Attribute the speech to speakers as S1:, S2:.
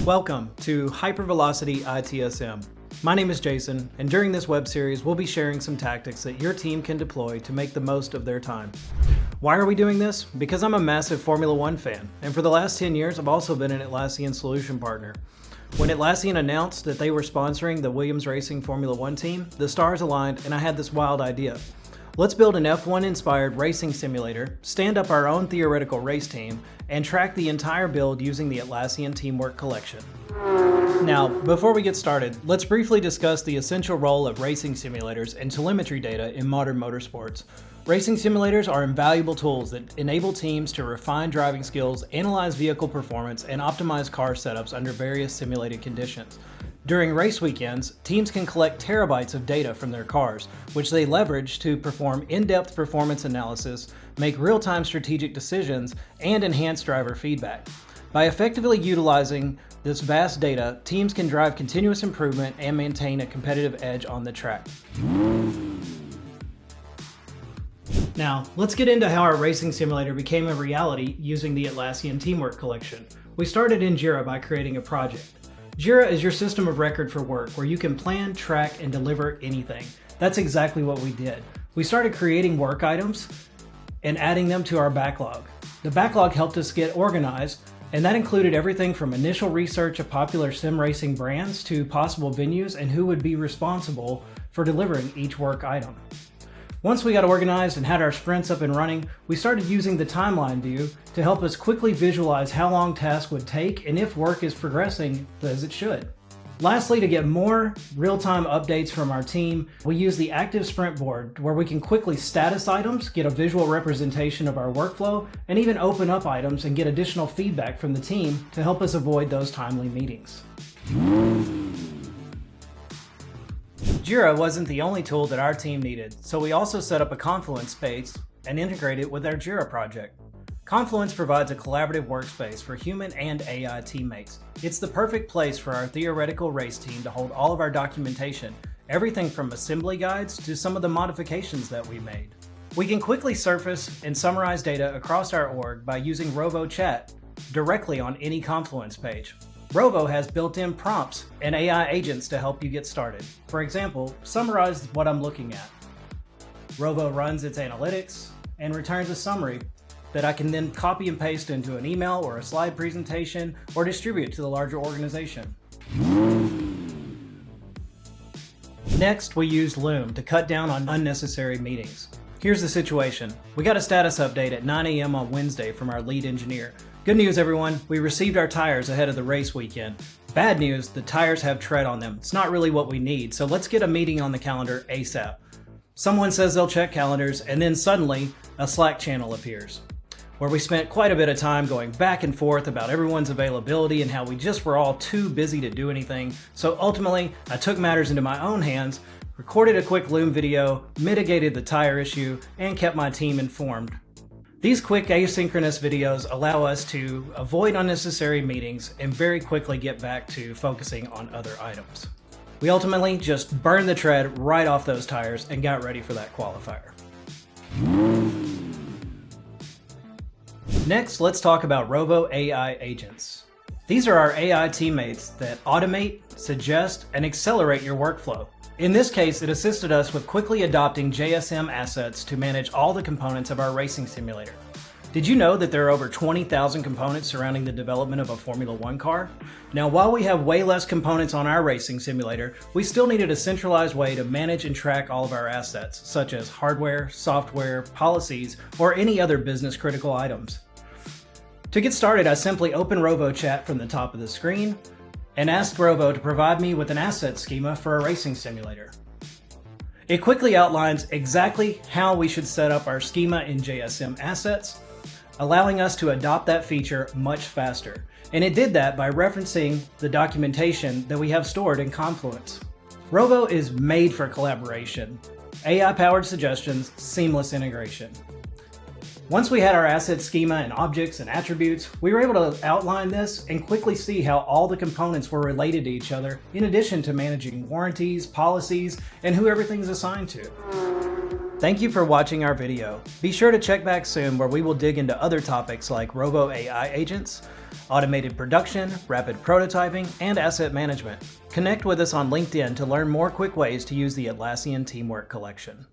S1: Welcome to Velocity ITSM. My name is Jason, and during this web series, we'll be sharing some tactics that your team can deploy to make the most of their time. Why are we doing this? Because I'm a massive Formula One fan, and for the last 10 years, I've also been an Atlassian solution partner. When Atlassian announced that they were sponsoring the Williams Racing Formula One team, the stars aligned and I had this wild idea. Let's build an F1-inspired racing simulator, stand up our own theoretical race team, and track the entire build using the Atlassian Teamwork Collection. Now, before we get started, let's briefly discuss the essential role of racing simulators and telemetry data in modern motorsports. Racing simulators are invaluable tools that enable teams to refine driving skills, analyze vehicle performance, and optimize car setups under various simulated conditions. During race weekends, teams can collect terabytes of data from their cars, which they leverage to perform in-depth performance analysis, make real-time strategic decisions, and enhance driver feedback. By effectively utilizing this vast data, teams can drive continuous improvement and maintain a competitive edge on the track. Now, let's get into how our racing simulator became a reality using the Atlassian Teamwork Collection. We started in Jira by creating a project. Jira is your system of record for work where you can plan, track, and deliver anything. That's exactly what we did. We started creating work items and adding them to our backlog. The backlog helped us get organized, and that included everything from initial research of popular sim racing brands to possible venues and who would be responsible for delivering each work item. Once we got organized and had our sprints up and running, we started using the timeline view to help us quickly visualize how long tasks would take and if work is progressing as it should. Lastly, to get more real-time updates from our team, we use the active sprint board where we can quickly status items, get a visual representation of our workflow, and even open up items and get additional feedback from the team to help us avoid those timely meetings. Jira wasn't the only tool that our team needed, so we also set up a Confluence space and integrated it with our Jira project. Confluence provides a collaborative workspace for human and AI teammates. It's the perfect place for our theoretical race team to hold all of our documentation, everything from assembly guides to some of the modifications that we made. We can quickly surface and summarize data across our org by using Rovo Chat directly on any Confluence page. Rovo has built-in prompts and AI agents to help you get started. For example, summarize what I'm looking at. Rovo runs its analytics and returns a summary that I can then copy and paste into an email or a slide presentation or distribute to the larger organization. Next, we used Loom to cut down on unnecessary meetings. Here's the situation. We got a status update at 9 a.m. on Wednesday from our lead engineer. Good news, everyone. We received our tires ahead of the race weekend. Bad news, the tires have tread on them. It's not really what we need, so let's get a meeting on the calendar ASAP. Someone says they'll check calendars, and then suddenly a Slack channel appears, where we spent quite a bit of time going back and forth about everyone's availability and how we just were all too busy to do anything. So ultimately, I took matters into my own hands, recorded a quick Loom video, mitigated the tire issue, and kept my team informed. These quick asynchronous videos allow us to avoid unnecessary meetings and very quickly get back to focusing on other items. We ultimately just burned the tread right off those tires and got ready for that qualifier. Next, let's talk about Rovo AI agents. These are our AI teammates that automate, suggest, and accelerate your workflow. In this case, it assisted us with quickly adopting JSM assets to manage all the components of our racing simulator. Did you know that there are over 20,000 components surrounding the development of a Formula One car? Now, while we have way less components on our racing simulator, we still needed a centralized way to manage and track all of our assets, such as hardware, software, policies, or any other business-critical items. To get started, I simply open Rovo Chat from the top of the screen and asked Rovo to provide me with an asset schema for a racing simulator. It quickly outlines exactly how we should set up our schema in JSM assets, allowing us to adopt that feature much faster. And it did that by referencing the documentation that we have stored in Confluence. Rovo is made for collaboration, AI-powered suggestions, seamless integration. Once we had our asset schema and objects and attributes, we were able to outline this and quickly see how all the components were related to each other, in addition to managing warranties, policies, and who everything's assigned to. Thank you for watching our video. Be sure to check back soon where we will dig into other topics like Rovo AI agents, automated production, rapid prototyping, and asset management. Connect with us on LinkedIn to learn more quick ways to use the Atlassian Teamwork Collection.